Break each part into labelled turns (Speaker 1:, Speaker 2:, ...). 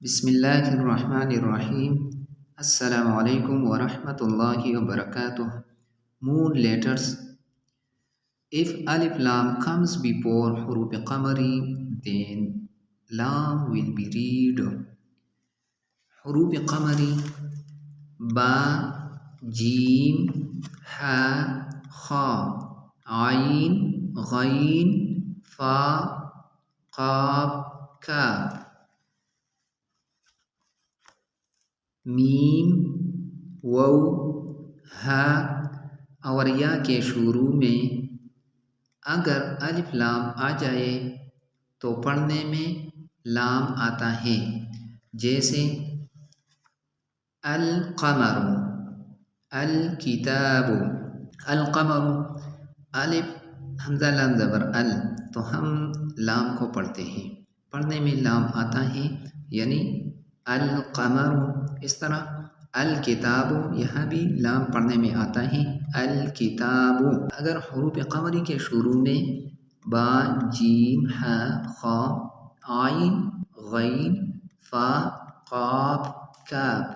Speaker 1: بسم اللہ الرحمن الرحیم۔ السلام علیکم ورحمۃ اللہ وبرکاتہ۔ Moon letters. If alif lam comes before حروف قمری then lam will be read. حروف قمری با، جیم، حا، خا، عین، غین، فا، قاف، کاف، میم، وو، ہا اور یا کے شروع میں اگر الف لام آ جائے تو پڑھنے میں لام آتا ہے، جیسے القمر، الکتاب۔ القمر الف حمزہ لام زبر ال، تو ہم لام کو پڑھتے ہیں، پڑھنے میں لام آتا ہے، یعنی القمر۔ اس طرح الکتاب، یہاں بھی لام پڑھنے میں آتا ہے، الکتاب۔ اگر حروف قمری کے شروع میں با، جیم، حا، خا، عین، غین، فا، قاف، کاف،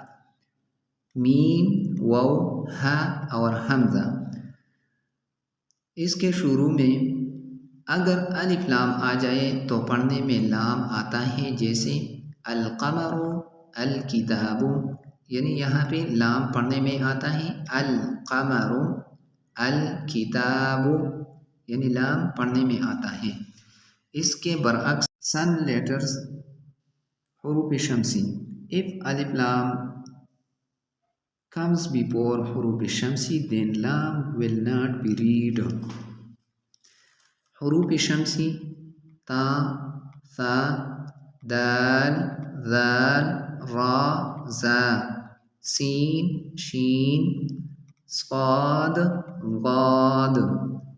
Speaker 1: میم، واو، ہا اور حمزہ، اس کے شروع میں اگر الف لام آ جائے تو پڑھنے میں لام آتا ہے، جیسے القمر، الکتاب، یعنی یہاں پہ لام پڑھنے میں آتا ہے، القمر، الکتاب، یعنی لام پڑھنے میں آتا ہے۔ اس کے برعکس سن لیٹرز، حروف شمسی۔ If alif lam comes before حروف شمسی then lam will not be read. حروف شمسی تا، ثا، دال، ذال، را، زا، سین، شین، صاد، ضاد،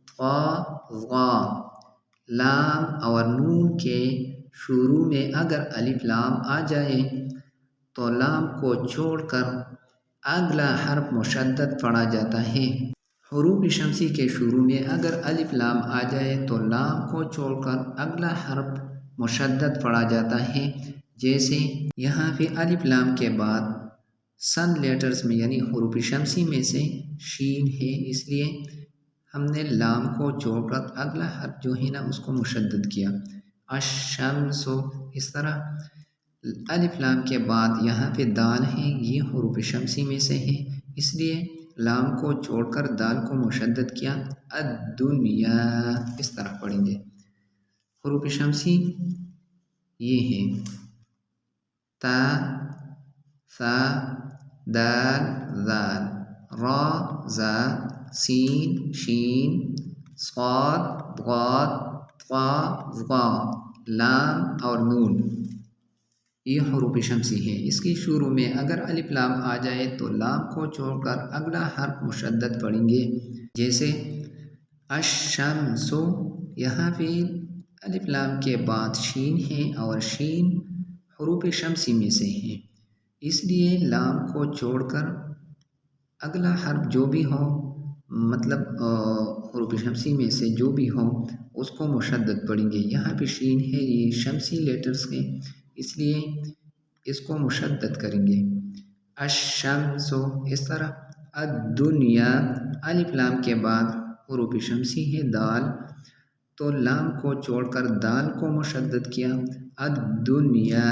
Speaker 1: طا، ظا۔ لام اور نون کے شروع میں اگر الف لام آ جائے تو لام کو چھوڑ کر اگلا حرف مشدد پڑھا جاتا ہے۔ حروف شمسی کے شروع میں اگر الف لام آ جائے تو لام کو چھوڑ کر اگلا حرف مشدد پڑھا جاتا ہے، جیسے یہاں پہ الف لام کے بعد سن لیٹرز میں یعنی حروف شمسی میں سے شین ہے، اس لیے ہم نے لام کو چھوڑ کر اگلا حرف جو ہے نا اس کو مشدد کیا، الشمس۔ اس طرح الف لام کے بعد یہاں پہ دال ہے، یہ حروف شمسی میں سے ہے، اس لیے لام کو چھوڑ کر دال کو مشدد کیا، الدنیا۔ اس طرح پڑھیں گے۔ حروف شمسی یہ ہے تا، ثا، دال، ذال، را، زا، سین، شین، صاد، ضاد، طا، ظا، لام اور نون، یہ حروف شمسی ہے۔ اس کی شروع میں اگر الف لام آ جائے تو لام کو چھوڑ کر اگلا حرف مشدد پڑھیں گے، جیسے الشمس۔ یہاں پہ الف لام کے بعد شین ہے اور شین حروف شمسی میں سے ہے، اس لیے لام کو چھوڑ کر اگلا حرف جو بھی ہو، مطلب حروف شمسی میں سے جو بھی ہو اس کو مشدد پڑھیں گے۔ یہاں پہ شین ہے، یہ شمسی لیٹرز کے، اس لیے اس کو مشدد کریں گے، الشمس۔ اس طرح الدنیا، الف لام کے بعد حروف شمسی ہے دال، تو لام کو چھوڑ کر دال کو مشدد کیا، الدنیا۔